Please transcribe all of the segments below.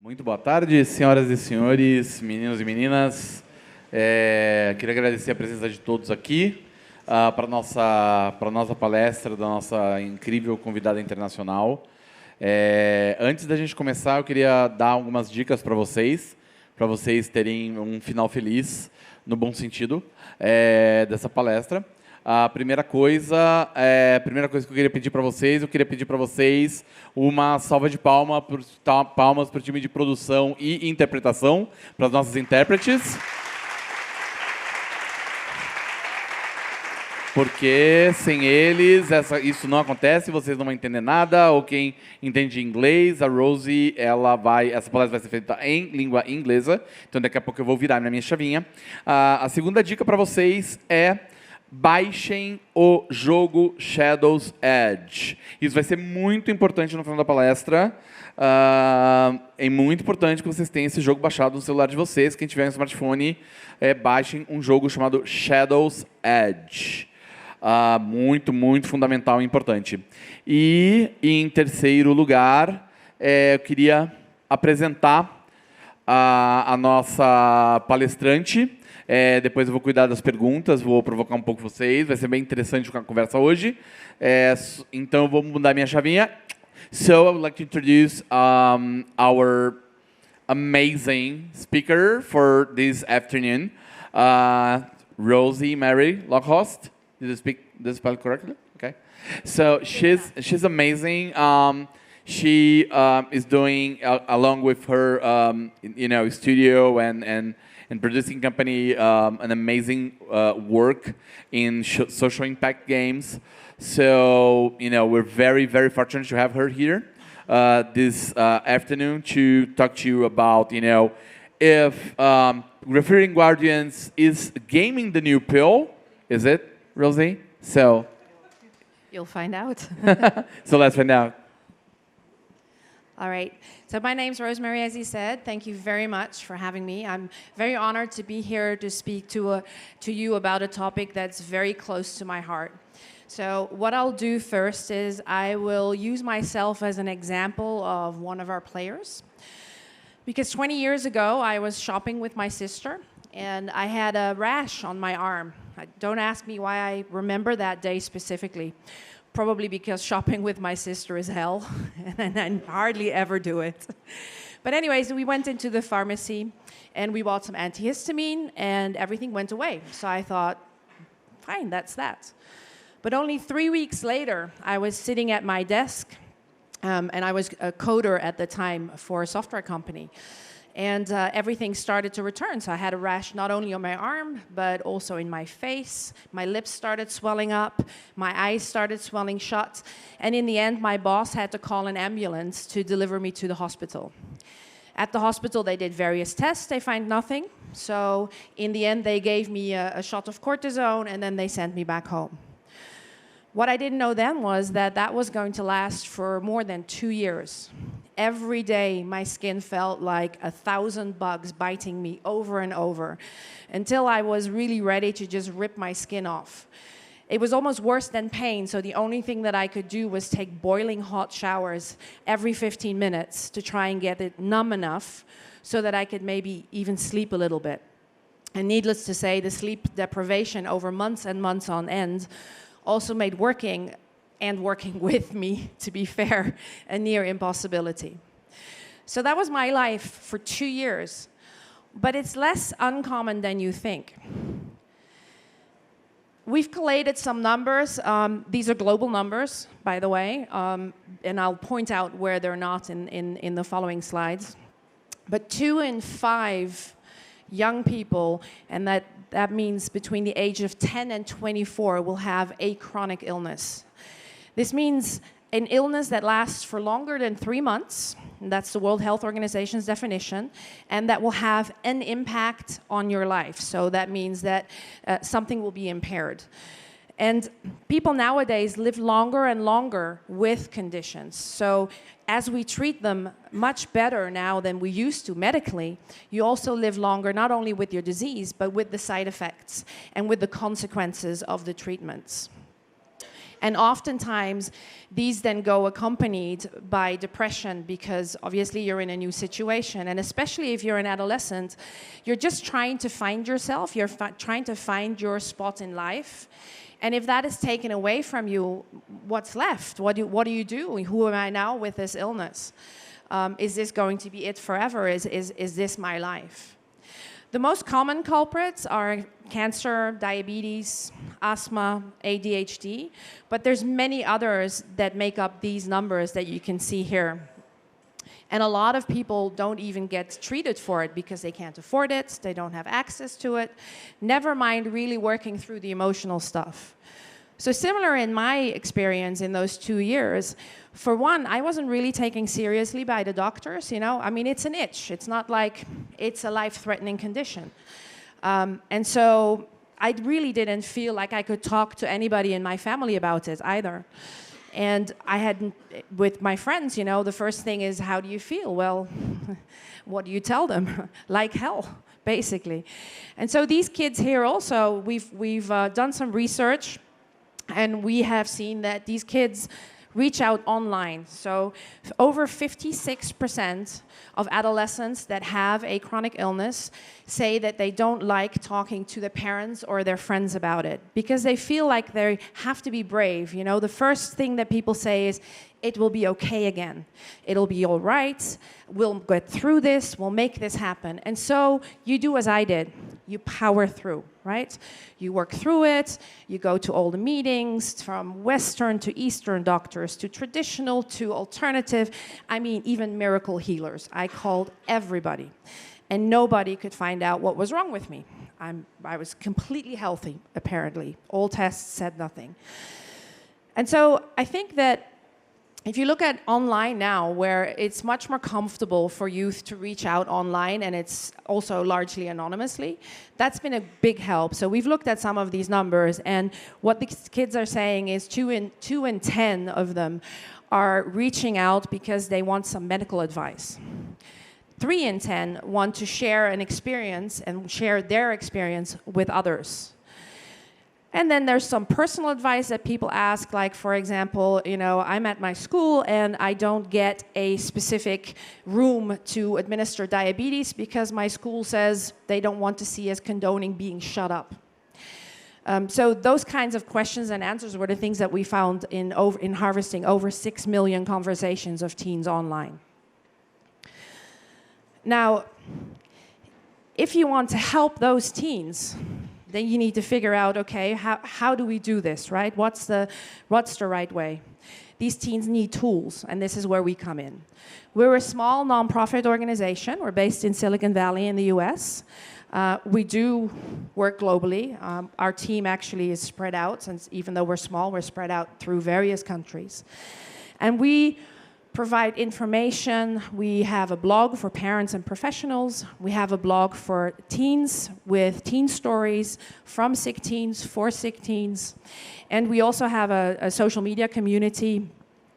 Muito boa tarde, senhoras e senhores, meninos e meninas. Queria agradecer a presença de todos aqui para a nossa palestra, da nossa incrível convidada internacional. Antes da gente começar, eu queria dar algumas dicas para vocês terem um final feliz, no bom sentido, dessa palestra. A primeira coisa que eu queria pedir para vocês, uma salva de palmas para o time de produção e interpretação, para as nossas intérpretes. Porque sem eles, isso não acontece, vocês não vão entender nada, ou quem entende inglês, a Rosie, essa palestra vai ser feita em língua inglesa, então daqui a pouco eu vou virar na minha chavinha. A segunda dica para vocês é: baixem o jogo Shadow's Edge. Isso vai ser muito importante no final da palestra. É muito importante que vocês tenham esse jogo baixado no celular de vocês. Quem tiver um smartphone, baixem um jogo chamado Shadow's Edge. Muito, muito fundamental e importante. E, em terceiro lugar, eu queria apresentar a nossa palestrante. Depois eu vou cuidar das perguntas, vou provocar um pouco vocês, vai ser bem interessante a conversa hoje. Então eu vou mudar minha chavinha. So I would like to introduce our amazing speaker for this afternoon, Rosemary Lokhorst. Did I spell correctly? Okay. So she's amazing. She is doing along with her studio and producing company, an amazing work in social impact games. So, we're very, very fortunate to have her here this afternoon to talk to you about, if Graffiti and Guardians is gaming the new pill. Is it, Rosie? So you'll find out. So let's find out. All right. So my name's Rosemary, as he said. Thank you very much for having me. I'm very honored to be here to speak to you about a topic that's very close to my heart. So what I'll do first is I will use myself as an example of one of our players. Because 20 years ago, I was shopping with my sister, and I had a rash on my arm. Don't ask me why I remember that day specifically. Probably because shopping with my sister is hell, and I hardly ever do it. But anyways, we went into the pharmacy, and we bought some antihistamine, and everything went away. So I thought, fine, that's that. But only 3 weeks later, I was sitting at my desk, and I was a coder at the time for a software company. And everything started to return. So I had a rash not only on my arm, but also in my face. My lips started swelling up. My eyes started swelling shut. And in the end, my boss had to call an ambulance to deliver me to the hospital. At the hospital, they did various tests. They found nothing. So in the end, they gave me a shot of cortisone, and then they sent me back home. What I didn't know then was that was going to last for more than 2 years. Every day, my skin felt like 1,000 bugs biting me over and over, until I was really ready to just rip my skin off. It was almost worse than pain, so the only thing that I could do was take boiling hot showers every 15 minutes to try and get it numb enough so that I could maybe even sleep a little bit. And needless to say, the sleep deprivation over months and months on end also made working with me, to be fair, a near impossibility. So that was my life for 2 years. But it's less uncommon than you think. We've collated some numbers. These are global numbers, by the way, and I'll point out where they're not in the following slides. But 2 in 5 young people, and that means between the age of 10 and 24, will have a chronic illness. This means an illness that lasts for longer than 3 months. That's the World Health Organization's definition, and that will have an impact on your life. So that means that something will be impaired. And people nowadays live longer and longer with conditions. So as we treat them much better now than we used to medically, you also live longer not only with your disease, but with the side effects and with the consequences of the treatments. And oftentimes, these then go accompanied by depression because obviously you're in a new situation. And especially if you're an adolescent, you're just trying to find yourself. You're trying to find your spot in life. And if that is taken away from you, what's left? What do you do? Who am I now with this illness? Is this going to be it forever? Is this my life? The most common culprits are cancer, diabetes, asthma, ADHD, but there's many others that make up these numbers that you can see here. And a lot of people don't even get treated for it because they can't afford it, they don't have access to it, never mind really working through the emotional stuff. So similar in my experience in those 2 years, for one, I wasn't really taken seriously by the doctors, you know? I mean, it's an itch. It's not like it's a life-threatening condition. And so I really didn't feel like I could talk to anybody in my family about it either. And I had, with my friends, you know, the first thing is, how do you feel? Well, what do you tell them? Like hell, basically. And so these kids here also, we've done some research, and we have seen that these kids reach out online. So over 56% of adolescents that have a chronic illness say that they don't like talking to their parents or their friends about it because they feel like they have to be brave. You know, the first thing that people say is, it will be okay again. It'll be all right. We'll get through this. We'll make this happen. And so you do as I did. You power through, right? You work through it. You go to all the meetings, from Western to Eastern doctors, to traditional to alternative. I mean, even miracle healers. I called everybody. And nobody could find out what was wrong with me. I was completely healthy, apparently. All tests said nothing. And so I think that if you look at online now, where it's much more comfortable for youth to reach out online, and it's also largely anonymously, that's been a big help. So we've looked at some of these numbers, and what these kids are saying is 2 in 10 of them are reaching out because they want some medical advice. 3 in 10 want to share an experience and share their experience with others. And then there's some personal advice that people ask, like, for example, you know, I'm at my school and I don't get a specific room to administer diabetes because my school says they don't want to see us condoning being shut up. So those kinds of questions and answers were the things that we found in harvesting over 6 million conversations of teens online. Now, if you want to help those teens, then you need to figure out, okay, how do we do this, right? What's the right way? These teens need tools, and this is where we come in. We're a small nonprofit organization. We're based in Silicon Valley in the US. We do work globally. Our team actually is spread out, since even though we're small, we're spread out through various countries. And we provide information. We have a blog for parents and professionals. We have a blog for teens with teen stories from sick teens for sick teens. And we also have a social media community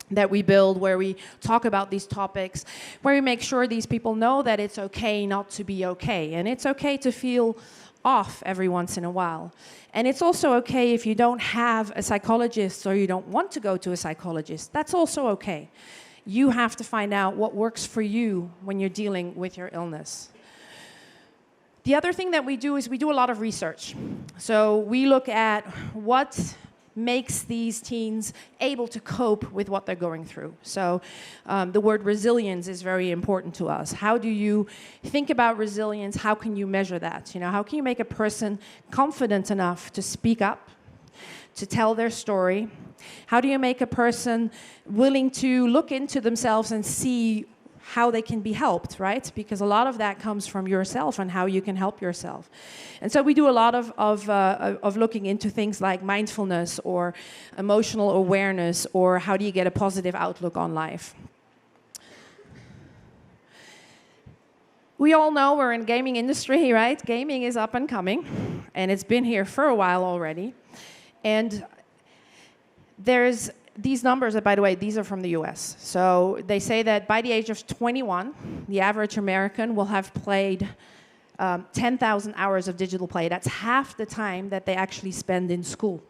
that we build where we talk about these topics, where we make sure these people know that it's okay not to be okay. And it's okay to feel off every once in a while. And it's also okay if you don't have a psychologist or you don't want to go to a psychologist. That's also okay. You have to find out what works for you when you're dealing with your illness. The other thing that we do is we do a lot of research. So we look at what makes these teens able to cope with what they're going through. So the word resilience is very important to us. How do you think about resilience? How can you measure that? You know, how can you make a person confident enough to speak up, to tell their story? How do you make a person willing to look into themselves and see how they can be helped, right? Because a lot of that comes from yourself and how you can help yourself. And so we do a lot of looking into things like mindfulness or emotional awareness, or how do you get a positive outlook on life. We all know we're in gaming industry, right? Gaming is up and coming, and it's been here for a while already. And there's these numbers, by the way, these are from the US. So they say that by the age of 21, the average American will have played 10,000 hours of digital play. That's half the time that they actually spend in school.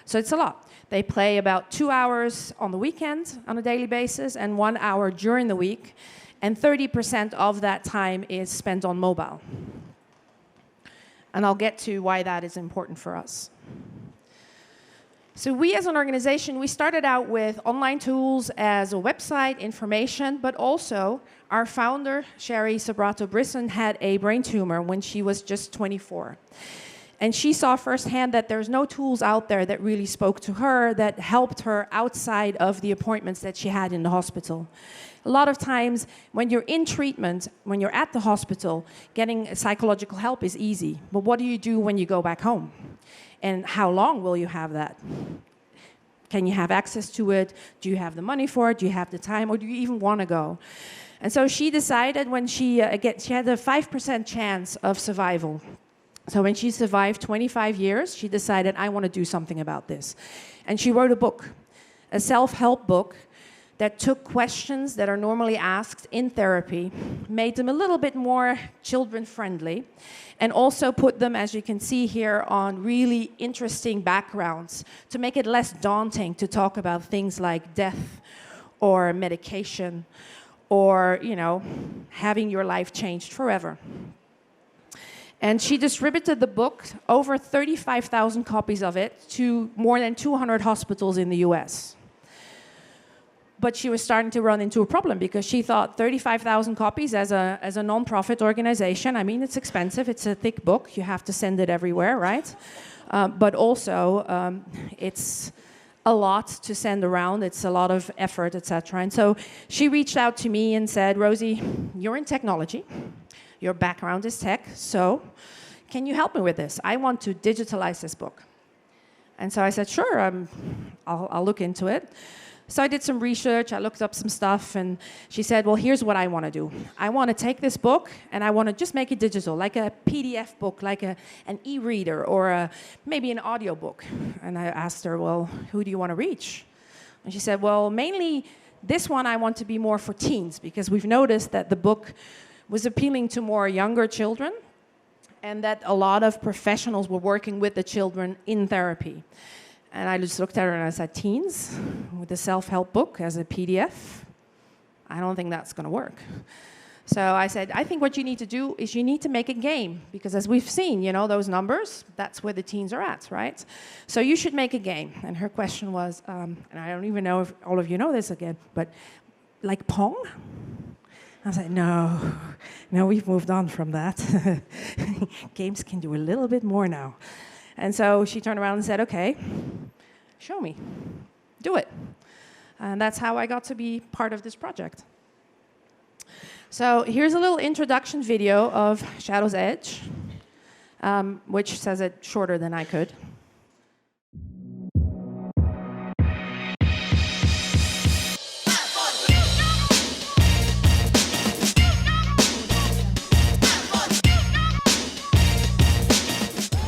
So it's a lot. They play about 2 hours on the weekend on a daily basis and 1 hour during the week. And 30% of that time is spent on mobile. And I'll get to why that is important for us. So we as an organization, we started out with online tools as a website, information, but also our founder, Sherry Sobrato-Brisson, had a brain tumor when she was just 24. And she saw firsthand that there's no tools out there that really spoke to her, that helped her outside of the appointments that she had in the hospital. A lot of times, when you're in treatment, when you're at the hospital, getting psychological help is easy. But what do you do when you go back home? And how long will you have that? Can you have access to it? Do you have the money for it? Do you have the time? Or do you even want to go? And so she decided when she had a 5% chance of survival. So when she survived 25 years, she decided, I want to do something about this. And she wrote a book, a self-help book, that took questions that are normally asked in therapy, made them a little bit more children-friendly, and also put them, as you can see here, on really interesting backgrounds to make it less daunting to talk about things like death or medication or, having your life changed forever. And she distributed the book, over 35,000 copies of it, to more than 200 hospitals in the US. But she was starting to run into a problem because she thought 35,000 copies as a non-profit organization, I mean, it's expensive. It's a thick book. You have to send it everywhere, right? But also, it's a lot to send around. It's a lot of effort, etc. And so she reached out to me and said, Rosie, you're in technology. Your background is tech, so can you help me with this? I want to digitalize this book. And so I said, sure, I'll look into it. So I did some research, I looked up some stuff, and she said, well, here's what I want to do. I want to take this book, and I want to just make it digital, like a PDF book, like an e-reader, or maybe an audio book. And I asked her, well, who do you want to reach? And she said, well, mainly this one I want to be more for teens, because we've noticed that the book was appealing to more younger children, and that a lot of professionals were working with the children in therapy. And I just looked at her and I said, teens with a self-help book as a PDF? I don't think that's going to work. So I said, I think what you need to do is you need to make a game. Because as we've seen, those numbers, that's where the teens are at, right? So you should make a game. And her question was, and I don't even know if all of you know this again, but like Pong? I said, no, we've moved on from that. Games can do a little bit more now. And so she turned around and said, okay, show me, do it. And that's how I got to be part of this project. So here's a little introduction video of Shadow's Edge, which says it shorter than I could.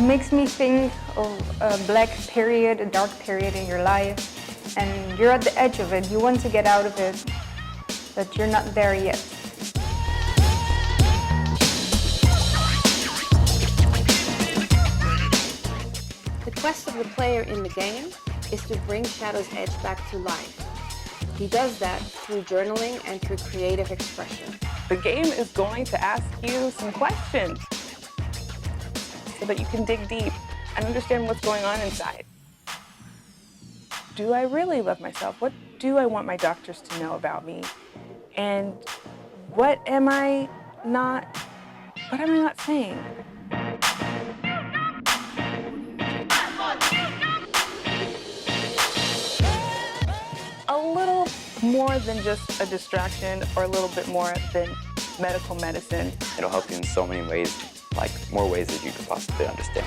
Makes me think of a black period, a dark period in your life, and you're at the edge of it. You want to get out of it, but you're not there yet. The quest of the player in the game is to bring Shadow's Edge back to life. He does that through journaling and through creative expression. The game is going to ask you some questions, so that you can dig deep and understand what's going on inside. Do I really love myself? What do I want my doctors to know about me? And what am I not saying? A little more than just a distraction, or a little bit more than medical medicine. It'll help you in so many ways, like more ways that you could possibly understand.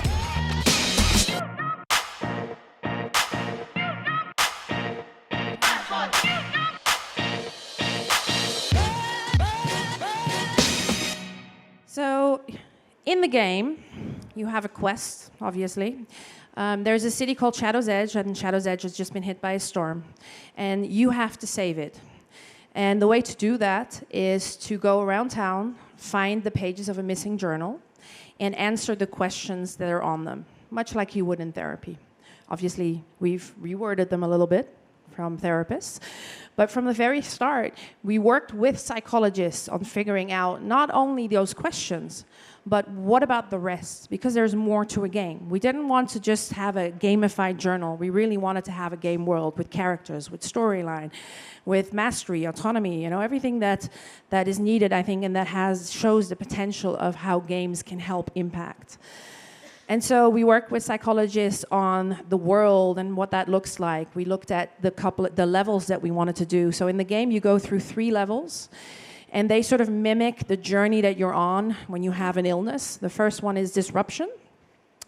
So in the game, you have a quest, obviously. There's a city called Shadow's Edge, and Shadow's Edge has just been hit by a storm. And you have to save it. And the way to do that is to go around town, find the pages of a missing journal, and answer the questions that are on them, much like you would in therapy. Obviously, we've reworded them a little bit from therapists. But from the very start, we worked with psychologists on figuring out not only those questions, but what about the rest? Because there's more to a game. We didn't want to just have a gamified journal. We really wanted to have a game world with characters, with storyline, with mastery, autonomy, everything that is needed, I think, and that shows the potential of how games can help impact. And so we worked with psychologists on the world and what that looks like. We looked at the levels that we wanted to do. So in the game, you go through 3 levels, and they sort of mimic the journey that you're on when you have an illness. The first one is disruption.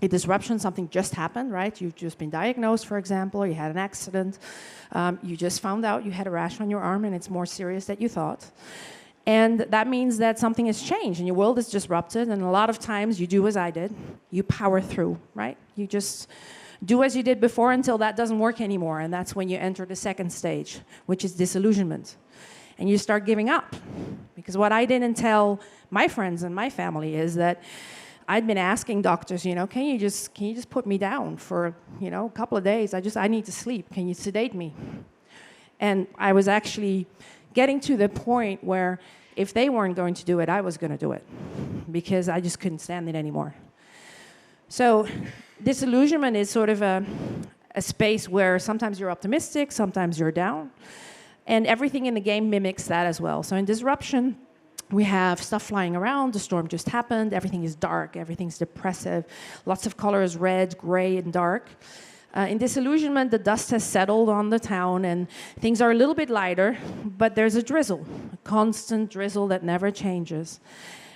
A disruption, something just happened, right? You've just been diagnosed, for example, or you had an accident. You just found out you had a rash on your arm, and it's more serious than you thought. And that means that something has changed and your world is disrupted. And a lot of times you do as I did. You power through, right? You just do as you did before until that doesn't work anymore. And that's when you enter the second stage, which is disillusionment. And you start giving up. Because what I didn't tell my friends and my family is that I'd been asking doctors, can you just put me down for, a couple of days? I need to sleep. Can you sedate me? And I was actually getting to the point where if they weren't going to do it, I was going to do it because I just couldn't stand it anymore. So disillusionment is sort of a space where sometimes you're optimistic, sometimes you're down, and everything in the game mimics that as well. So in disruption, we have stuff flying around, the storm just happened, everything is dark, everything's depressive, lots of colors, red, gray, and dark. In disillusionment, the dust has settled on the town and things are a little bit lighter, but there's a drizzle, a constant drizzle that never changes.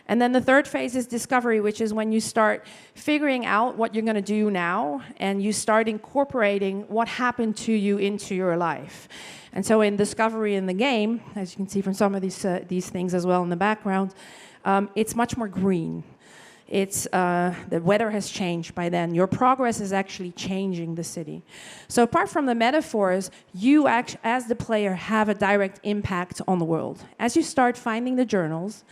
And then the third phase is discovery, which is when you start figuring out what you're going to do now and you start incorporating what happened to you into your life. And so in discovery in the game, as you can see from some of these things as well in the background, it's much more green. It's the weather has changed by then. Your progress is actually changing the city. So apart from the metaphors, you as the player have a direct impact on the world. As you start finding the journals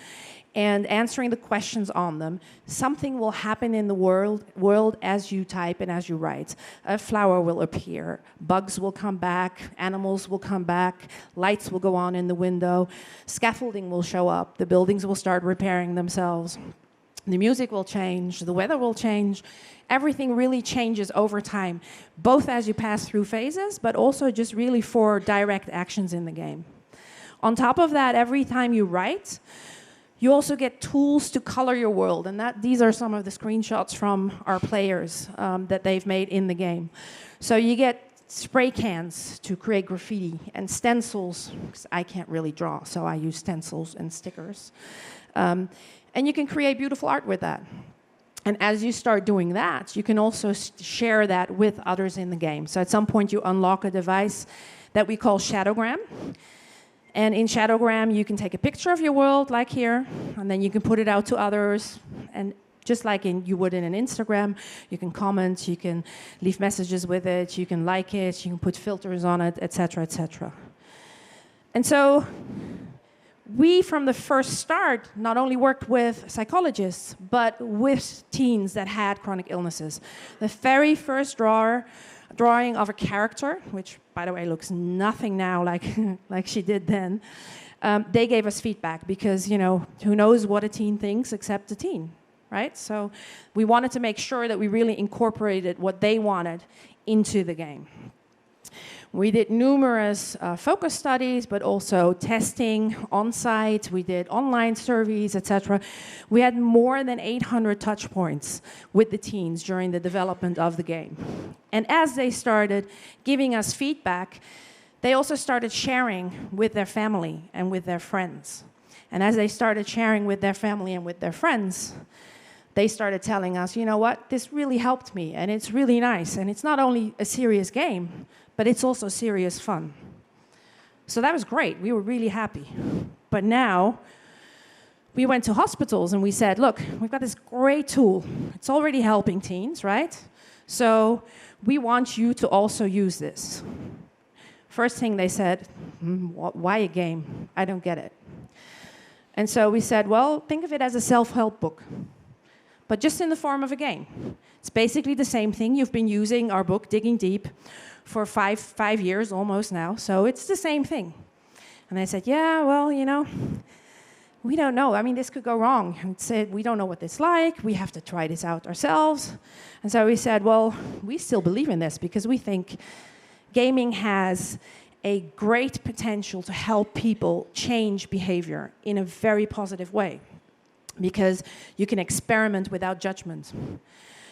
and answering the questions on them, something will happen in the world as you type and as you write. A flower will appear, bugs will come back, animals will come back, lights will go on in the window, scaffolding will show up, the buildings will start repairing themselves. The music will change, the weather will change. Everything really changes over time, both as you pass through phases, but also just really for direct actions in the game. On top of that, every time you write, you also get tools to color your world, and these are some of the screenshots from our players that they've made in the game. So you get spray cans to create graffiti, and stencils, because I can't really draw, so I use stencils and stickers. And you can create beautiful art with that. And as you start doing that, you can also share that with others in the game. So at some point, you unlock a device that we call Shadowgram. And in Shadowgram, you can take a picture of your world, like here, and then you can put it out to others. And just like you would in an Instagram, you can comment, you can leave messages with it, you can like it, you can put filters on it, etc., etc. And so we, from the first start, not only worked with psychologists, but with teens that had chronic illnesses. The very first drawing of a character, which, by the way, looks nothing now like she did then, they gave us feedback because, who knows what a teen thinks except a teen, right? So we wanted to make sure that we really incorporated what they wanted into the game. We did numerous focus studies, but also testing on-site. We did online surveys, etc. We had more than 800 touch points with the teens during the development of the game. And as they started giving us feedback, they also started sharing with their family and with their friends. And as they started sharing with their family and with their friends, they started telling us, you know what, this really helped me, and it's really nice. And it's not only a serious game, but it's also serious fun. So that was great. We were really happy. But now, we went to hospitals and we said, look, we've got this great tool. It's already helping teens, right? So we want you to also use this. First thing they said, why a game? I don't get it. And so we said, well, think of it as a self-help book. but just in the form of a game. It's basically the same thing. You've been using our book, Digging Deep, for five years almost now, so it's the same thing. And they said, yeah, well, you know, we don't know. I mean, this could go wrong. And said, we don't know what this is like. We have to try this out ourselves. And so we said, well, we still believe in this because we think gaming has a great potential to help people change behavior in a very positive way, because you can experiment without judgment.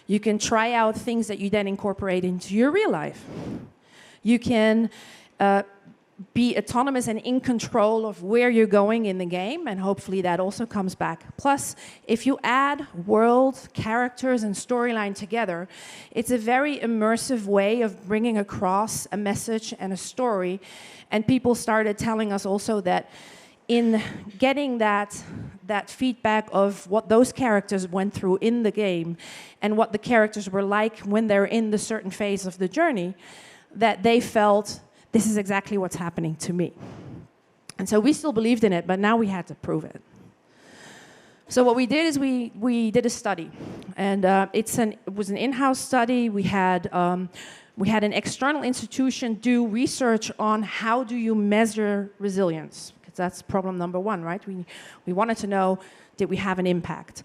You can try out things that you then incorporate into your real life. You can be autonomous and in control of where you're going in the game, and hopefully that also comes back. Plus, if you add world, characters, and storyline together, it's a very immersive way of bringing across a message and a story. And people started telling us also that in getting that feedback of what those characters went through in the game and what the characters were like when they're in the certain phase of the journey, that they felt, this is exactly what's happening to me. And so we still believed in it, but now we had to prove it. So what we did is we did a study, and it was an in-house study. We had an external institution do research on how do you measure resilience, because that's problem number one, right? We wanted to know, did we have an impact?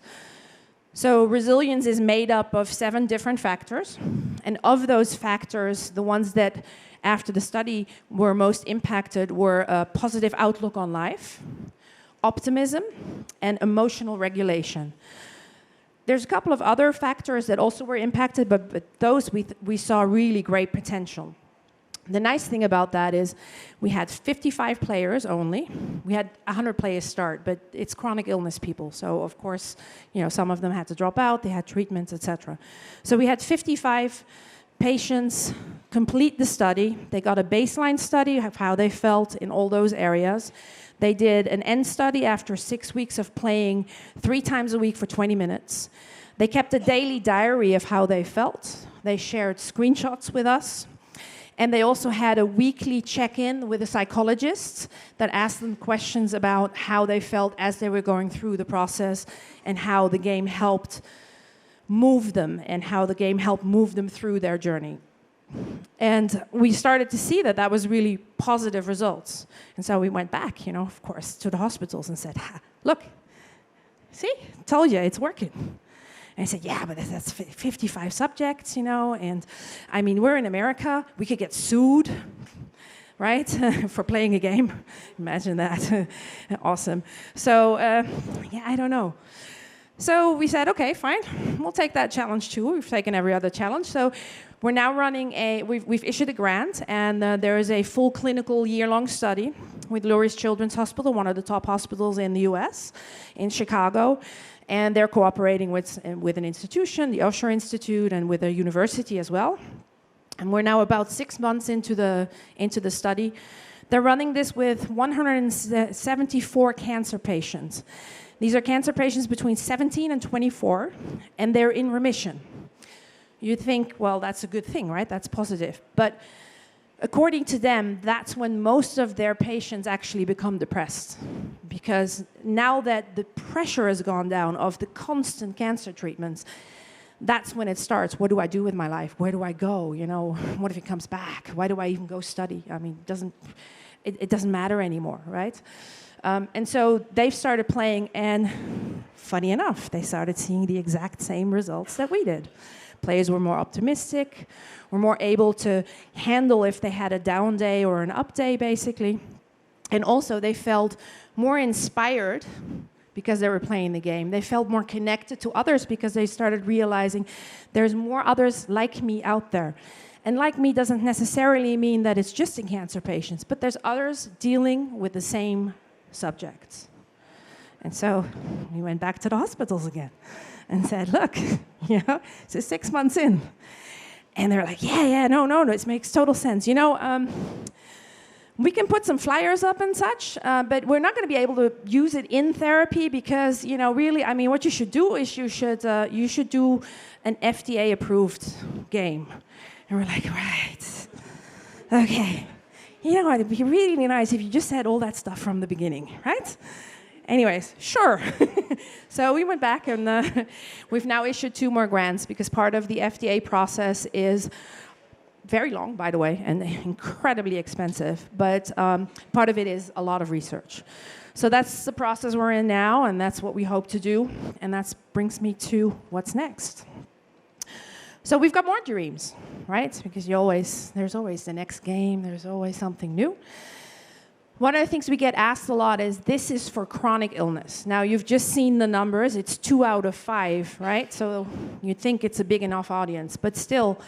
So resilience is made up of 7 different factors, and of those factors, the ones that after the study were most impacted were a positive outlook on life, optimism, and emotional regulation. There's a couple of other factors that also were impacted, but those we saw really great potential. The nice thing about that is we had 55 players only. We had 100 players start, but it's chronic illness people. So of course, you know, some of them had to drop out, they had treatments, etc. So we had 55 patients complete the study. They got a baseline study of how they felt in all those areas. They did an end study after 6 weeks of playing 3 times a week for 20 minutes. They kept a daily diary of how they felt. They shared screenshots with us. And they also had a weekly check-in with a psychologist that asked them questions about how they felt as they were going through the process and how the game helped move them and how the game helped move them through their journey. And we started to see that was really positive results. And so we went back, you know, of course, to the hospitals and said, look, see, told you, it's working. And I said, yeah, but that's 55 subjects, you know, and I mean, we're in America, we could get sued, right, for playing a game. Imagine that. Awesome. So, yeah, I don't know. So we said, okay, fine, we'll take that challenge too. We've taken every other challenge. So we're now running we've issued a grant, and there is a full clinical year-long study with Lurie's Children's Hospital, one of the top hospitals in the US, in Chicago. And they're cooperating with an institution, the Osher Institute, and with a university as well. And we're now about 6 months into the study. They're running this with 174 cancer patients. These are cancer patients between 17 and 24, and they're in remission. You'd think, well, that's a good thing, right? That's positive. But according to them, that's when most of their patients actually become depressed. Because now that the pressure has gone down of the constant cancer treatments, that's when it starts. What do I do with my life? Where do I go? You know, what if it comes back? Why do I even go study? I mean, it doesn't matter anymore, right? And so they've started playing, and funny enough, they started seeing the exact same results that we did. Players were more optimistic, were more able to handle if they had a down day or an up day, basically. And also they felt more inspired because they were playing the game. They felt more connected to others because they started realizing there's more others like me out there. And like me doesn't necessarily mean that it's just in cancer patients, but there's others dealing with the same subjects. And so we went back to the hospitals again and said, look, you know, this is 6 months in. And they're like, yeah, no, it makes total sense. You know, we can put some flyers up and such, but we're not going to be able to use it in therapy because, you know, really, I mean, what you should do is you should do an FDA-approved game. And we're like, right, okay. You know what, it'd be really nice if you just said all that stuff from the beginning, right? Anyways, sure. So we went back and we've now issued 2 more grants because part of the FDA process is very long, by the way, and incredibly expensive, but part of it is a lot of research. So that's the process we're in now, and that's what we hope to do, and that brings me to what's next. So we've got more dreams, right? Because there's always the next game, there's always something new. One of the things we get asked a lot is, this is for chronic illness. Now, you've just seen the numbers. It's 2 out of 5, right? So you'd think it's a big enough audience. But still,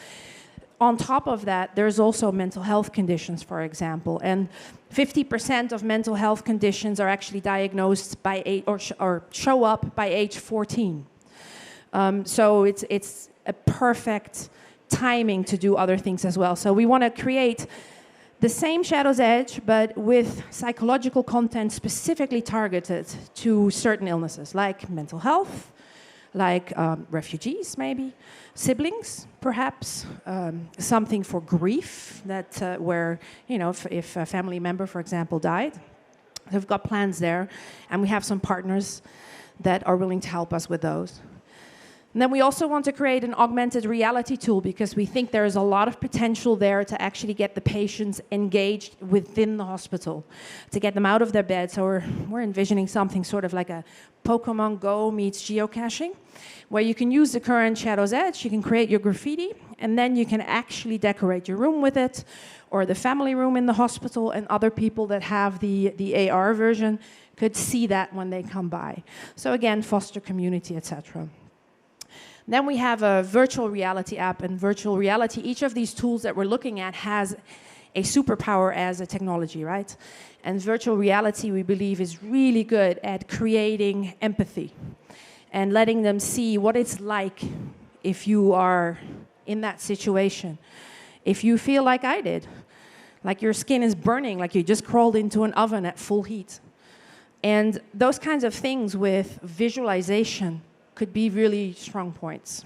on top of that, there's also mental health conditions, for example. And 50% of mental health conditions are actually diagnosed by or show up by age 14. So it's a perfect timing to do other things as well. So we want to create the same Shadow's Edge, but with psychological content specifically targeted to certain illnesses, like mental health, like refugees maybe, siblings perhaps, something for grief, that where, if a family member, for example, died. We've got plans there, and we have some partners that are willing to help us with those. And then we also want to create an augmented reality tool because we think there is a lot of potential there to actually get the patients engaged within the hospital, to get them out of their bed. So we're envisioning something sort of like a Pokemon Go meets geocaching, where you can use the current Shadow's Edge, you can create your graffiti, and then you can actually decorate your room with it, or the family room in the hospital, and other people that have the AR version could see that when they come by. So again, foster community, etc. Then we have a virtual reality app, and virtual reality, each of these tools that we're looking at has a superpower as a technology, right? And virtual reality, we believe, is really good at creating empathy and letting them see what it's like if you are in that situation. If you feel like I did, like your skin is burning, like you just crawled into an oven at full heat. And those kinds of things with visualization could be really strong points.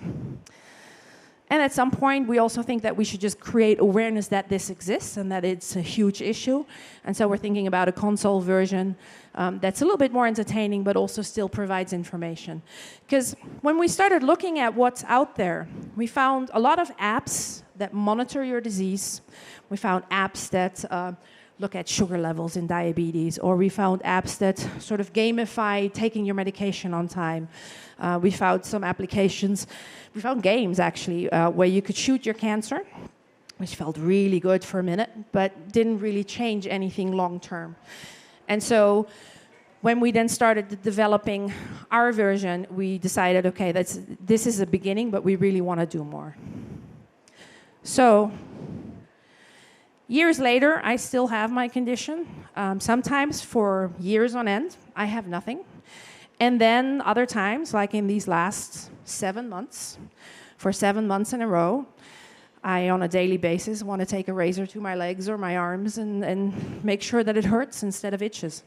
And at some point, we also think that we should just create awareness that this exists and that it's a huge issue. And so we're thinking about a console version that's a little bit more entertaining, but also still provides information. Because when we started looking at what's out there, we found a lot of apps that monitor your disease. We found apps that look at sugar levels in diabetes, or we found apps that sort of gamify taking your medication on time. We found some applications, we found games actually, where you could shoot your cancer, which felt really good for a minute, but didn't really change anything long term. And so when we then started developing our version, we decided, okay, this is a beginning, but we really want to do more. So years later, I still have my condition. Sometimes for years on end, I have nothing. And then other times, like in these last 7 months, for 7 months in a row, I, on a daily basis, want to take a razor to my legs or my arms and make sure that it hurts instead of itches.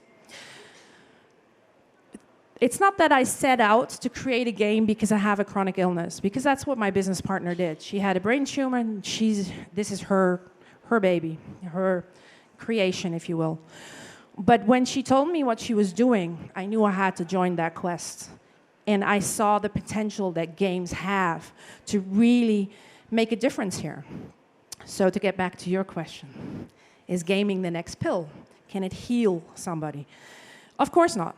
It's not that I set out to create a game because I have a chronic illness, because that's what my business partner did. She had a brain tumor, and this is her baby, her creation, if you will. But when she told me what she was doing, I knew I had to join that quest. And I saw the potential that games have to really make a difference here. So to get back to your question, is gaming the next pill? Can it heal somebody? Of course not.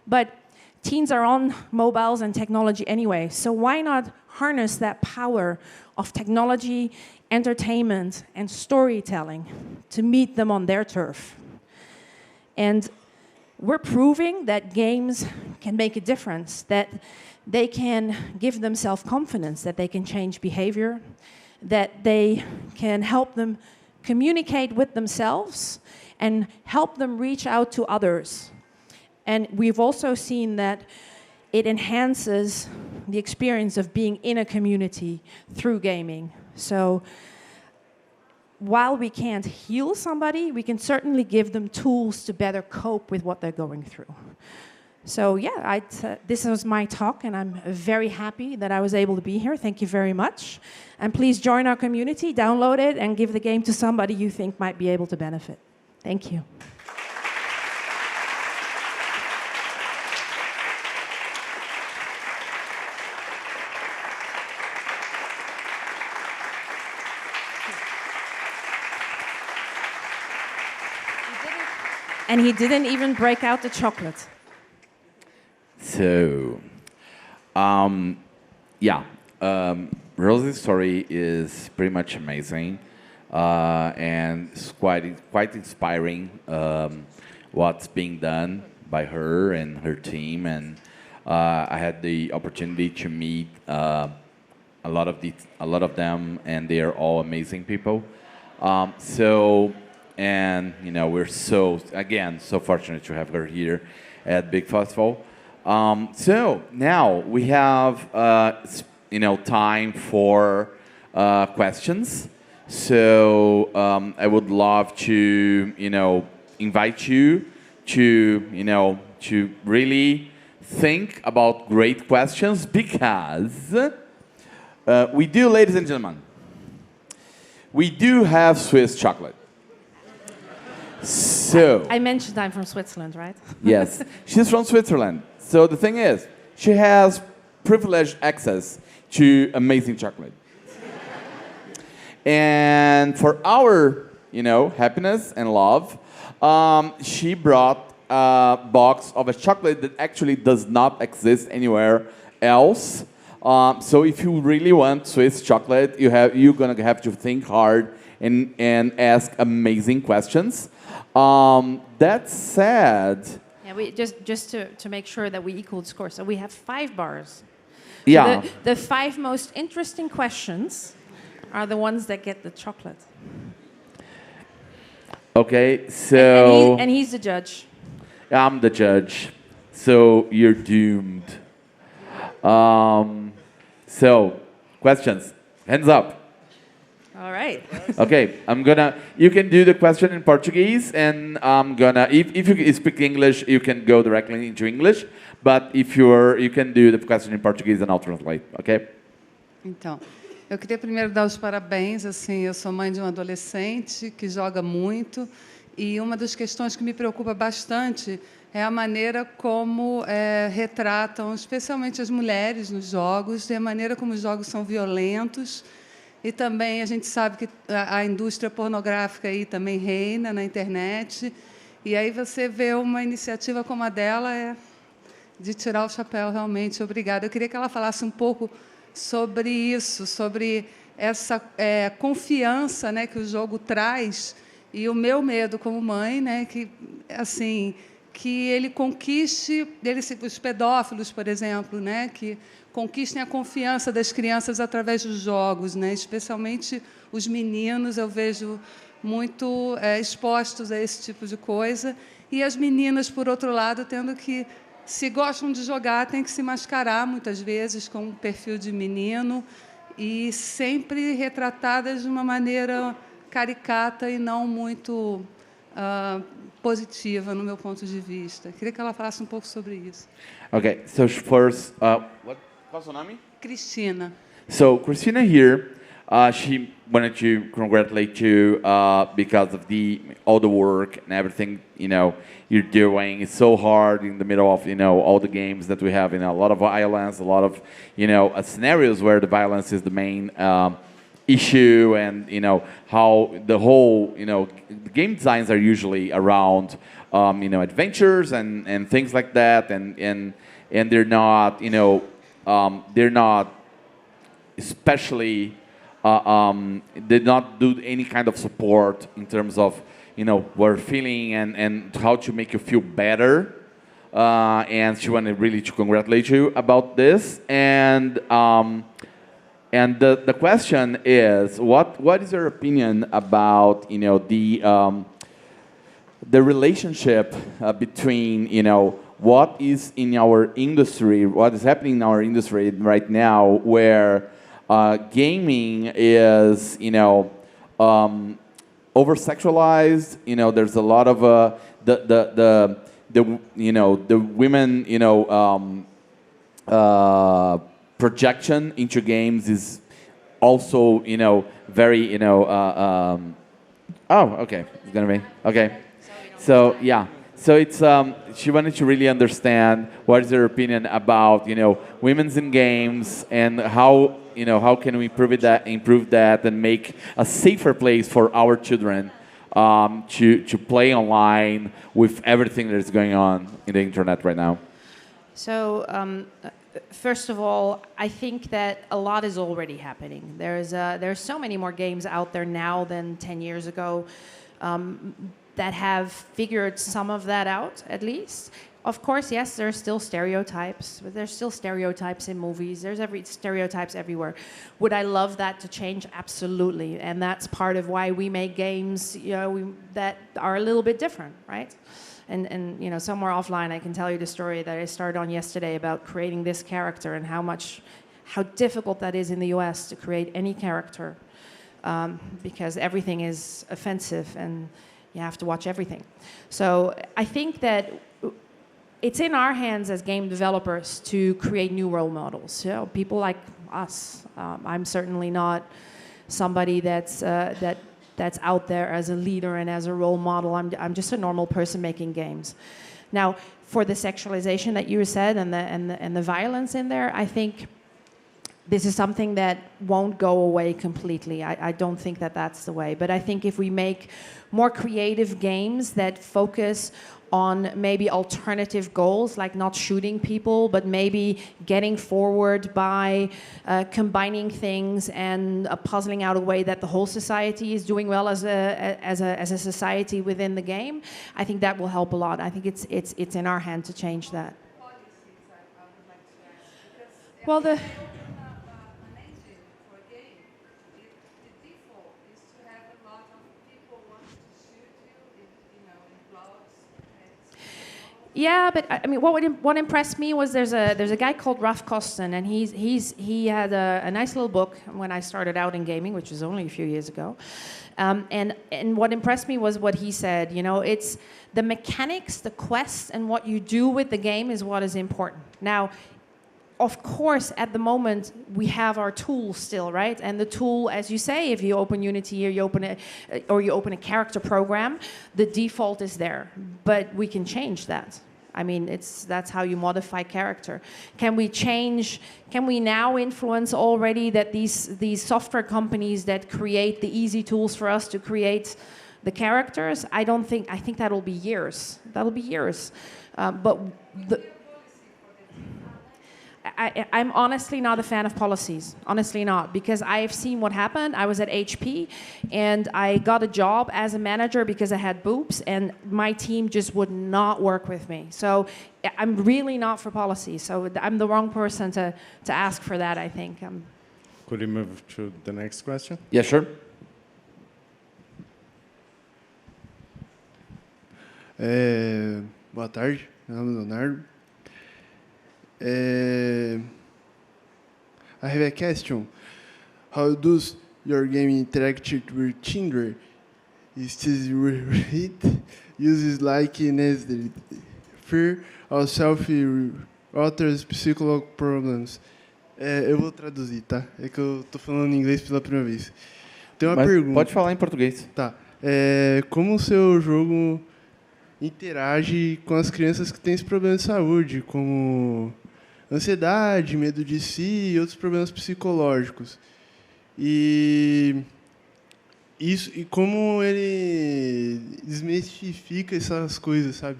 But teens are on mobiles and technology anyway, so why not harness that power of technology, entertainment, and storytelling to meet them on their turf? And we're proving that games can make a difference, that they can give them self-confidence, that they can change behavior, that they can help them communicate with themselves and help them reach out to others. And we've also seen that it enhances the experience of being in a community through gaming. So while we can't heal somebody, we can certainly give them tools to better cope with what they're going through. So yeah, this was my talk, and I'm very happy that I was able to be here. Thank you very much. And please join our community, download it, and give the game to somebody you think might be able to benefit. Thank you. And he didn't even break out the chocolate. So, yeah, Rosie's story is pretty much amazing, and it's quite inspiring. What's being done by her and her team, and I had the opportunity to meet a lot of them, and they are all amazing people. And we're so fortunate to have her here at Big Festival. So now we have time for questions. So I would love to invite you to really think about great questions, because we do, ladies and gentlemen, we do have Swiss chocolate. So I mentioned I'm from Switzerland, right? yes, she's from Switzerland. So the thing is, she has privileged access to amazing chocolate. And for our, happiness and love, she brought a box of a chocolate that actually does not exist anywhere else. So if you really want Swiss chocolate, you're gonna have to think hard and ask amazing questions. That said, Yeah, we just to make sure that we equaled score. So we have 5 bars. yeah. So the 5 most interesting questions are the ones that get the chocolate. Okay, so And he's the judge. I'm the judge. So you're doomed. So questions, hands up. All right. Okay, you can do the question in Portuguese, and if you speak English, you can go directly into English, but you can do the question in Portuguese and I'll translate, okay? Então, eu queria primeiro dar os parabéns. Assim, eu sou mãe de um adolescente que joga muito, e uma das questões que me preocupa bastante é a maneira como retratam, especialmente as mulheres nos jogos, e a maneira como os jogos são violentos. E também a gente sabe que a indústria pornográfica aí também reina na internet. E aí você vê uma iniciativa como a dela, de tirar o chapéu, realmente. Obrigada. Eu queria que ela falasse um pouco sobre isso, sobre essa confiança, né, que o jogo traz, e o meu medo como mãe, né, que assim, que ele conquiste, os pedófilos, por exemplo, né, que conquistem a confiança das crianças através dos jogos, né, especialmente os meninos, eu vejo muito expostos a esse tipo de coisa, e as meninas, por outro lado, tendo que, se gostam de jogar, tem que se mascarar, muitas vezes, com um perfil de menino, e sempre retratadas de uma maneira caricata e não muito positiva, no meu ponto de vista. Queria que ela falasse um pouco sobre isso. Okay, so first, what's your name? Cristina. So Christina here, she wanted to congratulate you because of all the work and everything you're doing. It's so hard in the middle of all the games that we have. A lot of violence, a lot of scenarios where the violence is the main issue, and how the whole the game designs are usually around adventures and things like that, and they're not they're not especially did not do any kind of support in terms of what we're feeling and how to make you feel better, and she wanted really to congratulate you about this, and the question is, what is your opinion about the relationship between what is in our industry, what is happening in our industry right now, where gaming is, over-sexualized. There's a lot of the women, projection into games is also, very, oh, okay, it's gonna be okay. So yeah. So it's she wanted to really understand what is your opinion about women's in games, and how how can we improve that and make a safer place for our children to play online with everything that is going on in the internet right now? So, first of all, I think that a lot is already happening. There's so many more games out there now than 10 years ago that have figured some of that out, at least. Of course, yes, there's still stereotypes, but there's still stereotypes in movies. There's stereotypes everywhere. Would I love that to change? Absolutely, and that's part of why we make games, that are a little bit different, right? And somewhere offline, I can tell you the story that I started on yesterday about creating this character and how difficult that is in the US to create any character, because everything is offensive and you have to watch everything. So I think that it's in our hands as game developers to create new role models. People like us. I'm certainly not somebody that's out there as a leader and as a role model. I'm just a normal person making games. Now, for the sexualization that you said and the violence in there, I think this is something that won't go away completely. I don't think that that's the way. But I think if we make more creative games that focus on maybe alternative goals, like not shooting people, but maybe getting forward by combining things and puzzling out a way that the whole society is doing well as a society within the game, I think that will help a lot. I think it's in our hand to change that. Well, yeah, but I mean, what impressed me was there's a guy called Rokhorst, and he had a nice little book when I started out in gaming, which was only a few years ago, and what impressed me was what he said. It's the mechanics, the quest, and what you do with the game is what is important. Now, of course, at the moment, we have our tools still, right? And the tool, as you say, if you open Unity or you open a character program, the default is there. But we can change that. I mean, that's how you modify character. Can we now influence already that these software companies that create the easy tools for us to create the characters? I think that'll be years. That'll be years. I'm honestly not a fan of policies. Honestly not, because I have seen what happened. I was at HP, and I got a job as a manager because I had boobs, and my team just would not work with me. So I'm really not for policy. So I'm the wrong person to ask for that, I think. Could we move to the next question? Yeah, sure. Boa tarde, meu nome é Leonardo. I have a question. How does your game interact with Tinder? Is this it uses like Nestle, fear or self-authors psychological problems? Eu vou traduzir, tá? É que eu tô falando em inglês pela primeira vez. Tem uma pergunta. Pode falar em português. Tá. Como o seu jogo interage com as crianças que têm esse problema de saúde, como ansiedade, medo de si e outros problemas psicológicos. E como ele desmistifica essas coisas, sabe?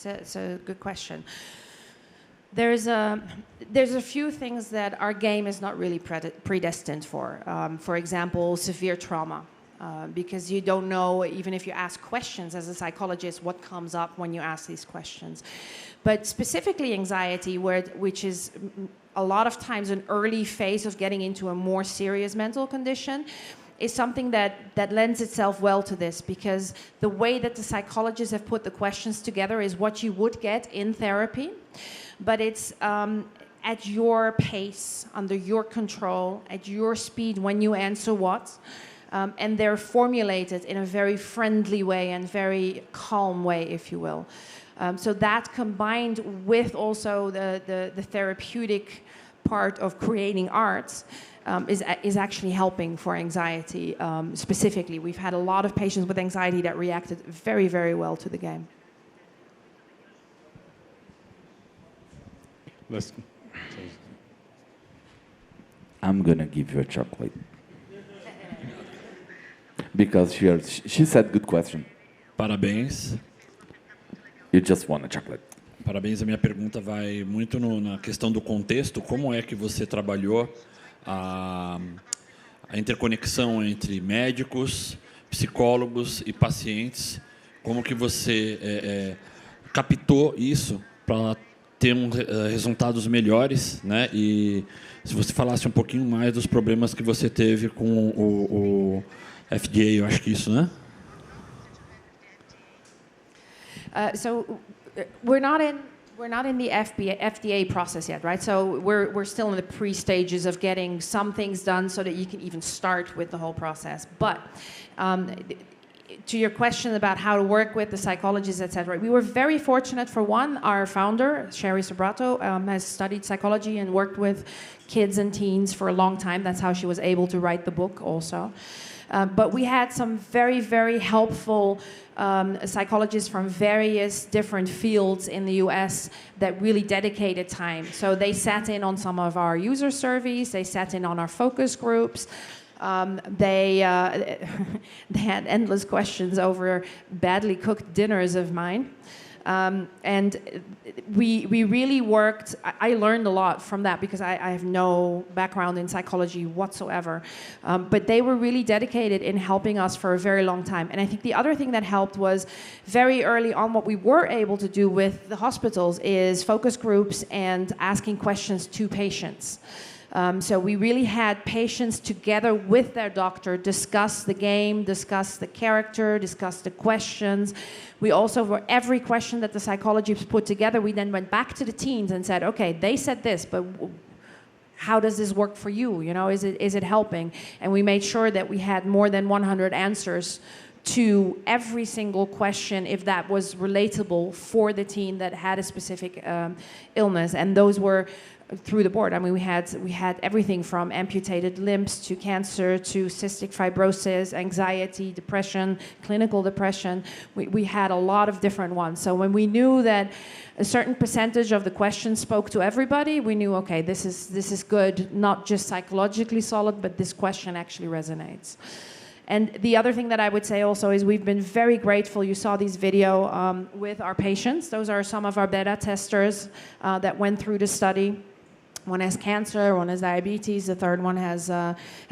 It's a good question. There's a few things that our game is not really predestined for. For example, severe trauma. Because you don't know, even if you ask questions as a psychologist, what comes up when you ask these questions. But specifically anxiety, which is a lot of times an early phase of getting into a more serious mental condition, is something that lends itself well to this, because the way that the psychologists have put the questions together is what you would get in therapy, but it's at your pace, under your control, at your speed when you answer what. And they're formulated in a very friendly way and very calm way, if you will. So that combined with also the therapeutic part of creating art is actually helping for anxiety specifically. We've had a lot of patients with anxiety that reacted very, very well to the game. I'm gonna give you a chocolate. because she said good question. Parabéns. You just won a chocolate. Parabéns. A minha pergunta vai muito na questão do contexto. Como é que você trabalhou a interconexão entre médicos, psicólogos e pacientes? Como que você captou isso para ter resultados melhores, né? E se você falasse um pouquinho mais dos problemas que você teve com o FDA, eu acho que isso, né? So we're not in the FDA process yet, right? So we're still in the pre-stages of getting some things done so that you can even start with the whole process. But to your question about how to work with the psychologists, etc., we were very fortunate. For one, our founder, Sherry Sobrato, has studied psychology and worked with kids and teens for a long time. That's how she was able to write the book also. But we had some very, very helpful psychologists from various different fields in the US that really dedicated time. So they sat in on some of our user surveys, they sat in on our focus groups. They had endless questions over badly cooked dinners of mine. And we really worked. I learned a lot from that because I have no background in psychology whatsoever. But they were really dedicated in helping us for a very long time. And I think the other thing that helped was very early on what we were able to do with the hospitals is focus groups and asking questions to patients. So we really had patients together with their doctor discuss the game, discuss the character, discuss the questions. We also, for every question that the psychologists put together, we then went back to the teens and said, okay, they said this, but how does this work for you? You know, is it helping? And we made sure that we had more than 100 answers to every single question if that was relatable for the teen that had a specific illness. And those were through the board. I mean, we had everything from amputated limbs to cancer to cystic fibrosis, anxiety, depression, clinical depression. We had a lot of different ones. So when we knew that a certain percentage of the questions spoke to everybody, we knew, okay, this is good, not just psychologically solid, but this question actually resonates. And the other thing that I would say also is we've been very grateful. You saw these video with our patients. Those are some of our beta testers that went through the study. One has cancer, one has diabetes, the third one has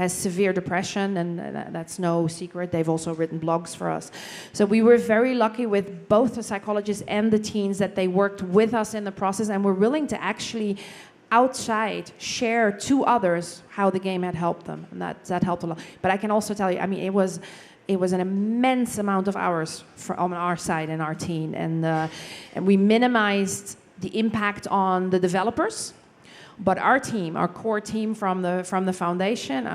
severe depression, and that's no secret. They've also written blogs for us. So we were very lucky with both the psychologists and the teens that they worked with us in the process and were willing to actually outside share to others how the game had helped them, and that helped a lot. But I can also tell you, I mean, it was an immense amount of hours on our side and our team, and we minimized the impact on the developers. But our team, our core team from the foundation,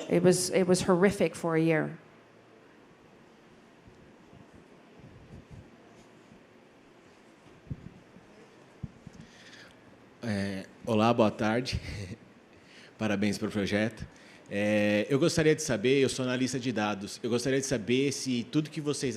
it was horrific for a year. Olá, boa tarde. Parabéns pelo projeto. Eu gostaria de saber, eu sou analista de dados, eu gostaria de saber se tudo que vocês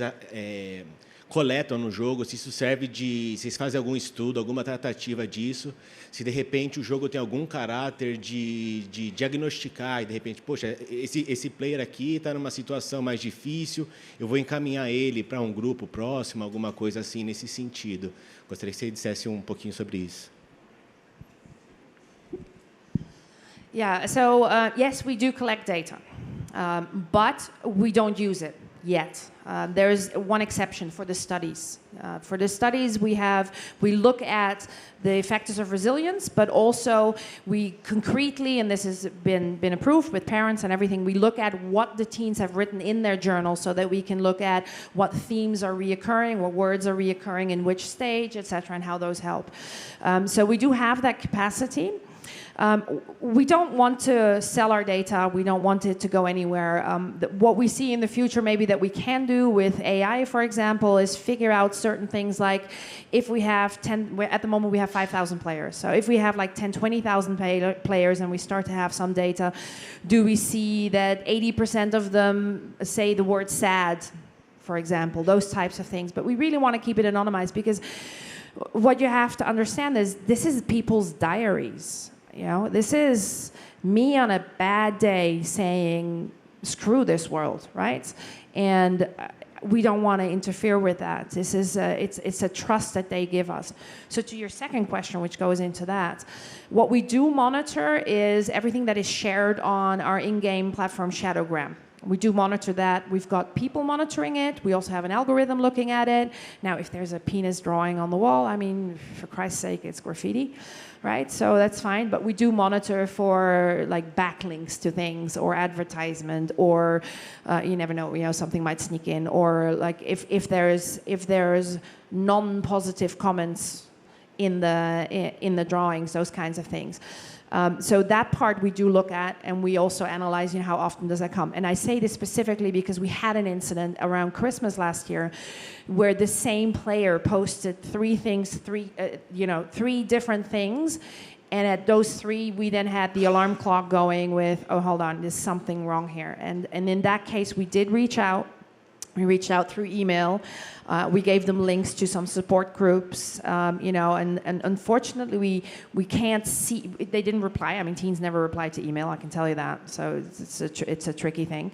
coletam no jogo, se isso serve de... Se vocês fazem algum estudo, alguma tratativa disso, se de repente o jogo tem algum caráter de diagnosticar e de repente, poxa, esse player aqui está numa situação mais difícil, eu vou encaminhar ele para um grupo próximo, alguma coisa assim nesse sentido. Gostaria que você dissesse um pouquinho sobre isso. Yeah, so yes, we do collect data, but we don't use it yet. There's one exception for the studies. For the studies, we look at the factors of resilience, but also we concretely, and this has been approved with parents and everything, we look at what the teens have written in their journal so that we can look at what themes are reoccurring, what words are reoccurring in which stage, etc., and how those help. So we do have that capacity. We don't want to sell our data. We don't want it to go anywhere. What we see in the future maybe that we can do with AI, for example, is figure out certain things like if we have at the moment we have 5,000 players. So if we have like 10, 20,000 players and we start to have some data, do we see that 80% of them say the word sad, for example, those types of things. But we really want to keep it anonymized because what you have to understand is this is people's diaries. You know, this is me on a bad day saying, screw this world, right? And we don't want to interfere with that. This is it's a trust that they give us. So to your second question, which goes into that, what we do monitor is everything that is shared on our in-game platform Shadowgram. We do monitor that. We've got people monitoring it. We also have an algorithm looking at it. Now, if there's a penis drawing on the wall, I mean, for Christ's sake, it's graffiti, right? So that's fine. But we do monitor for like backlinks to things or advertisement, or you never know, something might sneak in, or like if there's non-positive comments in the drawings, those kinds of things. So that part we do look at, and we also analyze, how often does that come. And I say this specifically because we had an incident around Christmas last year where the same player posted three different things. And at those three, we then had the alarm clock going with, oh, hold on, there's something wrong here. And in that case, we did reach out. We reached out through email. We gave them links to some support groups, and unfortunately we can't see. They didn't reply. I mean, teens never reply to email. I can tell you that. So it's a tricky thing.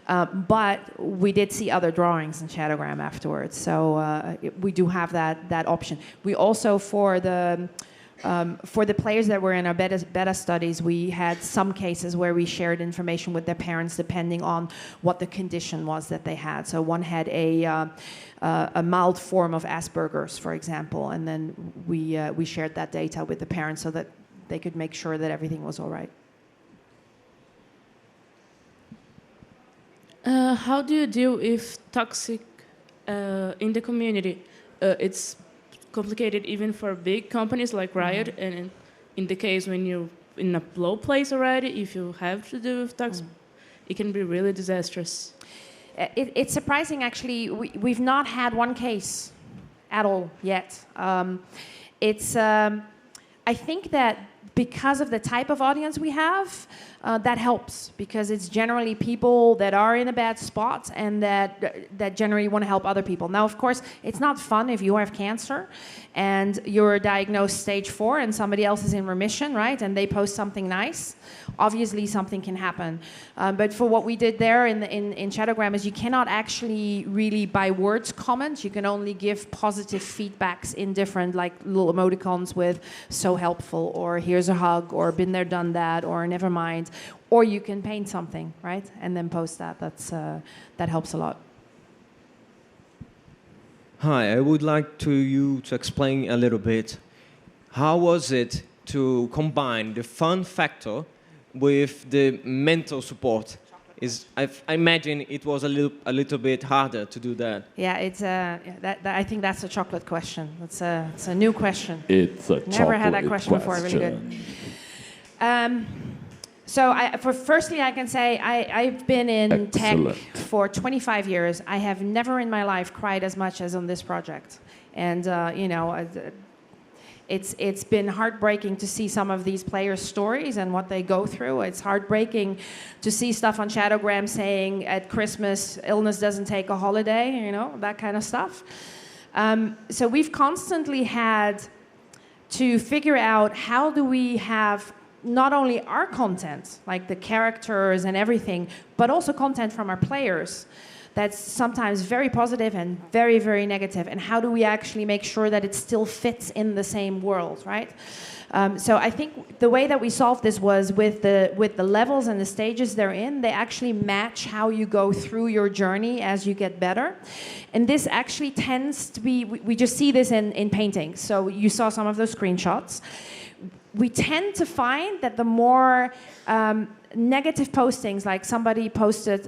But we did see other drawings in Shadowgram afterwards. So we do have that option. We also for the players that were in our beta studies, we had some cases where we shared information with their parents depending on what the condition was that they had. So one had a mild form of Asperger's, for example, and then we shared that data with the parents so that they could make sure that everything was all right. How do you deal with toxic in the community? It's complicated even for big companies like Riot, and in the case when you're in a low place already, if you have to do with toxic, it can be really disastrous. It's surprising, actually. We've not had one case at all yet. I think that because of the type of audience we have, that helps, because it's generally people that are in a bad spot and that generally want to help other people. Now, of course, it's not fun if you have cancer and you're diagnosed stage 4 and somebody else is in remission, right? And they post something nice. Obviously, something can happen. But for what we did there in Shadowgram is you cannot actually really by words comment. You can only give positive feedbacks in different like little emoticons with so helpful, or here's a hug, or been there, done that, or never mind. Or you can paint something, right? And then post that. That helps a lot. Hi, I would like you to explain a little bit how was it to combine the fun factor with the mental support. I imagine it was a little bit harder to do that. Yeah, it's I think that's a chocolate question. It's a new question. It's a Never had that question before. Really good. So firstly, I can say I've been in tech for 25 years. I have never in my life cried as much as on this project. And, it's been heartbreaking to see some of these players' stories and what they go through. It's heartbreaking to see stuff on Shadowgram saying at Christmas, illness doesn't take a holiday, that kind of stuff. So we've constantly had to figure out how do we have not only our content, like the characters and everything, but also content from our players that's sometimes very positive and very, very negative. And how do we actually make sure that it still fits in the same world, right? So I think the way that we solved this was with the levels and the stages they're in, they actually match how you go through your journey as you get better. And this actually tends to be, we just see this in painting. So you saw some of those screenshots. We tend to find that the more negative postings, like somebody posted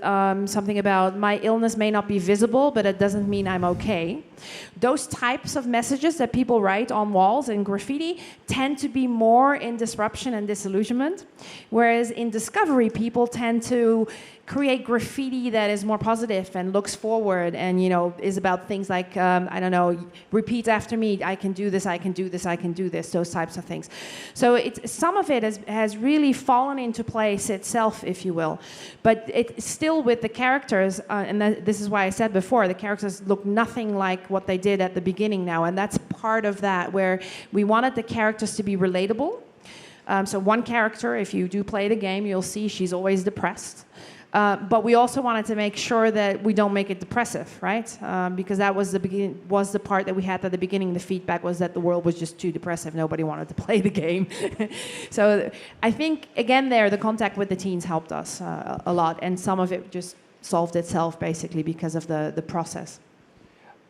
something about my illness may not be visible, but it doesn't mean I'm okay. Those types of messages that people write on walls in graffiti tend to be more in disruption and disillusionment, whereas in discovery, people tend to create graffiti that is more positive and looks forward and, is about things like, repeat after me, I can do this, I can do this, I can do this, those types of things. So some of it has really fallen into place itself, if you will. But it's still with the characters, and this is why I said before, the characters look nothing like what they did at the beginning now, and that's part of that, where we wanted the characters to be relatable. So one character, if you do play the game, you'll see she's always depressed. But we also wanted to make sure that we don't make it depressive, right? Because that was the part that we had at the beginning. The feedback was that the world was just too depressive. Nobody wanted to play the game. So I think, again, the contact with the teens helped us a lot. And some of it just solved itself, basically, because of the process.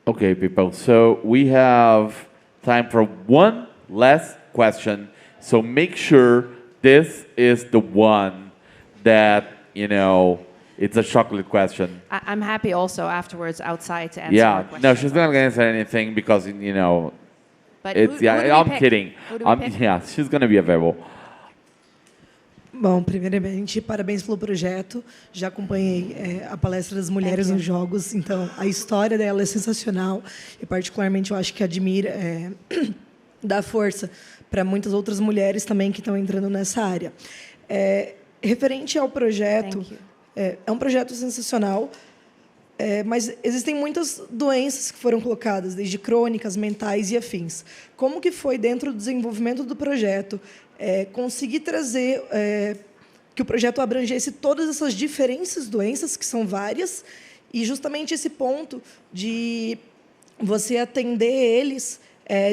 Okay, people. So we have time for one last question. So make sure this is the one that, it's a chocolate question. I'm happy also afterwards outside to answer more questions. No, she's not going to answer anything because, But it's, who do we I'm pick? kidding. Who do we pick? Yeah, she's going to be available. Bom, primeiramente, parabéns pelo projeto. Já acompanhei a palestra das mulheres nos jogos, então a história dela é sensacional e particularmente eu acho que dá força para muitas outras mulheres também que estão entrando nessa área. Referente ao projeto, é um projeto sensacional, mas existem muitas doenças que foram colocadas, desde crônicas, mentais e afins. Como que foi, dentro do desenvolvimento do projeto, conseguir trazer que o projeto abrangesse todas essas diferentes doenças, que são várias, e justamente esse ponto de você atender eles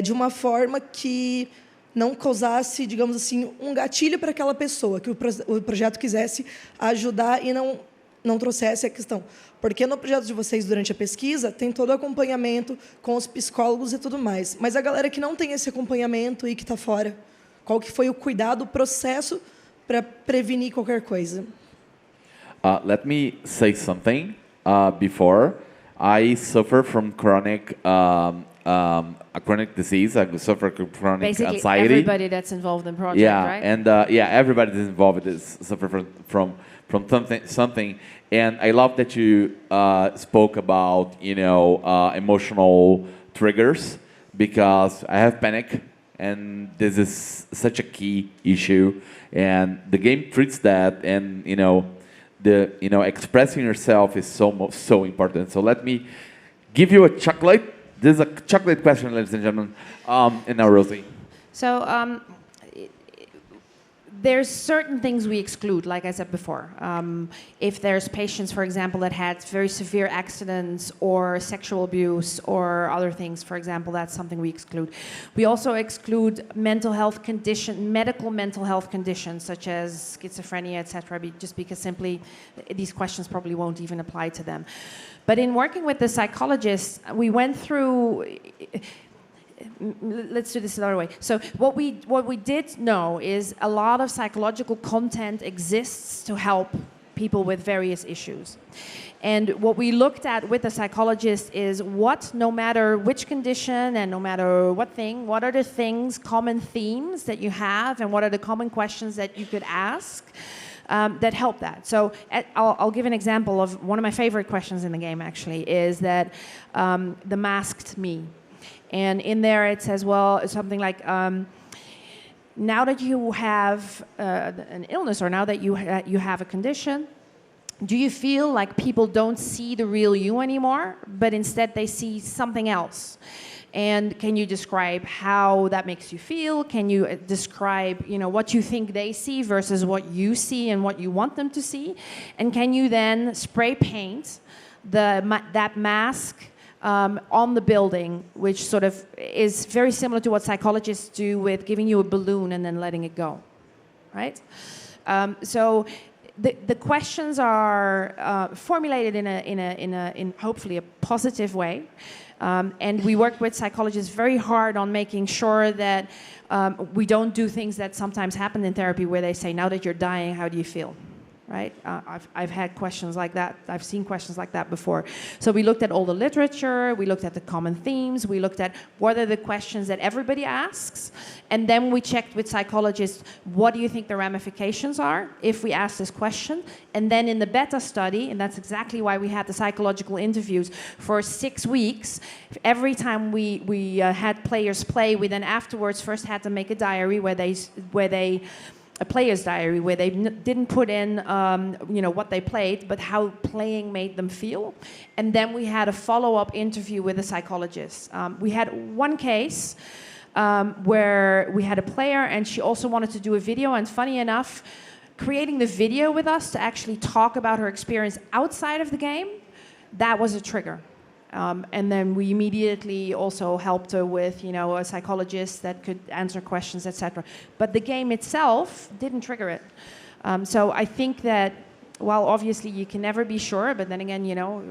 de uma forma que não causasse, digamos assim, um gatilho para aquela pessoa, que o projeto quisesse ajudar e não trouxesse a questão. Porque no projeto de vocês, durante a pesquisa, tem todo o acompanhamento com os psicólogos e tudo mais. Mas a galera que não tem esse acompanhamento e que está fora, qual que foi o cuidado, o processo para prevenir qualquer coisa? Let me say something before. I suffer from a chronic disease. I suffer from chronic Basically, anxiety. everybody that's involved in the project, right? And everybody that's involved suffer from something. And I love that you spoke about emotional triggers, because I have panic, and this is such a key issue. And the game treats that, and expressing yourself is so important. So let me give you a chocolate. This is a chocolate question, ladies and gentlemen. And now, Rosie. So there's certain things we exclude, like I said before. If there's patients, for example, that had very severe accidents or sexual abuse or other things, for example, that's something we exclude. We also exclude medical mental health conditions, such as schizophrenia, etc., just because simply these questions probably won't even apply to them. But in working with the psychologists, we went through... Let's do this another way. So what we did know is a lot of psychological content exists to help people with various issues. And what we looked at with the psychologist is no matter which condition and no matter what are the common themes that you have, and what are the common questions that you could ask that help that. So I'll give an example of one of my favorite questions in the game, actually, is that the masked me. And in there it says, something like, now that you have an illness, or now that you have a condition, do you feel like people don't see the real you anymore, but instead they see something else? And can you describe how that makes you feel? Can you describe, what you think they see versus what you see and what you want them to see? And can you then spray paint that mask on the building, which sort of is very similar to what psychologists do with giving you a balloon and then letting it go, right? So the questions are formulated in hopefully a positive way, and we work with psychologists very hard on making sure that we don't do things that sometimes happen in therapy, where they say, "Now that you're dying, how do you feel?" Right? I've had questions like that. I've seen questions like that before. So we looked at all the literature, we looked at the common themes, we looked at what are the questions that everybody asks, and then we checked with psychologists, what do you think the ramifications are if we ask this question? And then in the beta study, and that's exactly why we had the psychological interviews for 6 weeks, every time we had players play, we then afterwards first had to make a diary a player's diary, where they didn't put in, what they played, but how playing made them feel. And then we had a follow-up interview with a psychologist. We had one case where we had a player, and she also wanted to do a video, and funny enough, creating the video with us to actually talk about her experience outside of the game, that was a trigger. And then we immediately also helped her with, you know, a psychologist that could answer questions, etc. But the game itself didn't trigger it. So I think that while obviously you can never be sure, but then again, you know,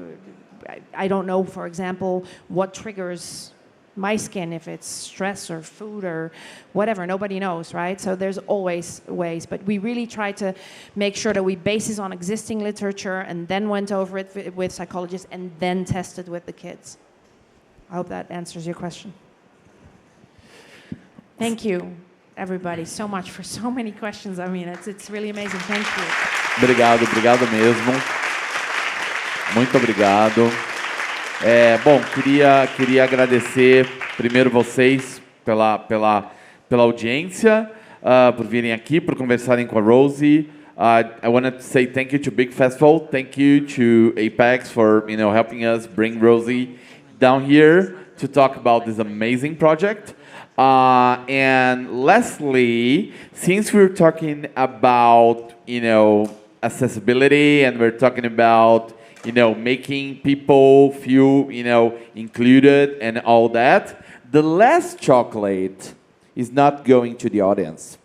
I don't know, for example, what triggers my skin, if it's stress or food or whatever. Nobody knows, right? So there's always ways. But we really try to make sure that we base this on existing literature and then went over it with psychologists and then tested with the kids. I hope that answers your question. Thank you, everybody, so much for so many questions. I mean, it's really amazing. Thank you. Obrigado mesmo. Muito obrigado. Bom, queria agradecer primeiro vocês pela audiência, por virem aqui, por conversarem com a Rosie. I wanted to say thank you to Big Festival, thank you to Apex for helping us bring Rosie down here to talk about this amazing project. And lastly, since we're talking about accessibility and we're talking about making people feel, included and all that. The last chocolate is not going to the audience.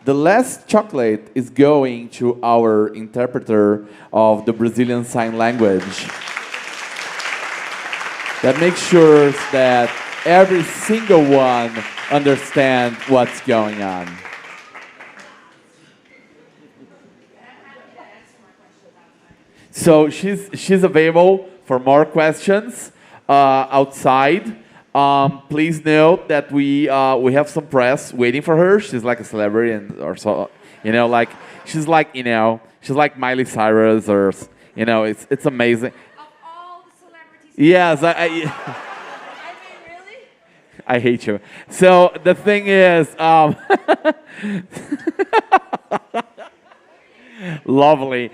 The last chocolate is going to our interpreter of the Brazilian Sign Language. That makes sure that every single one understands what's going on. So she's available for more questions outside. Please note that we have some press waiting for her. She's like a celebrity or so, like she's like Miley Cyrus or it's amazing. Of all the celebrities. Yes, I mean, really? I hate you. So the thing is. Lovely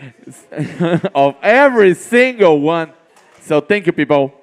of every single one. So thank you, people.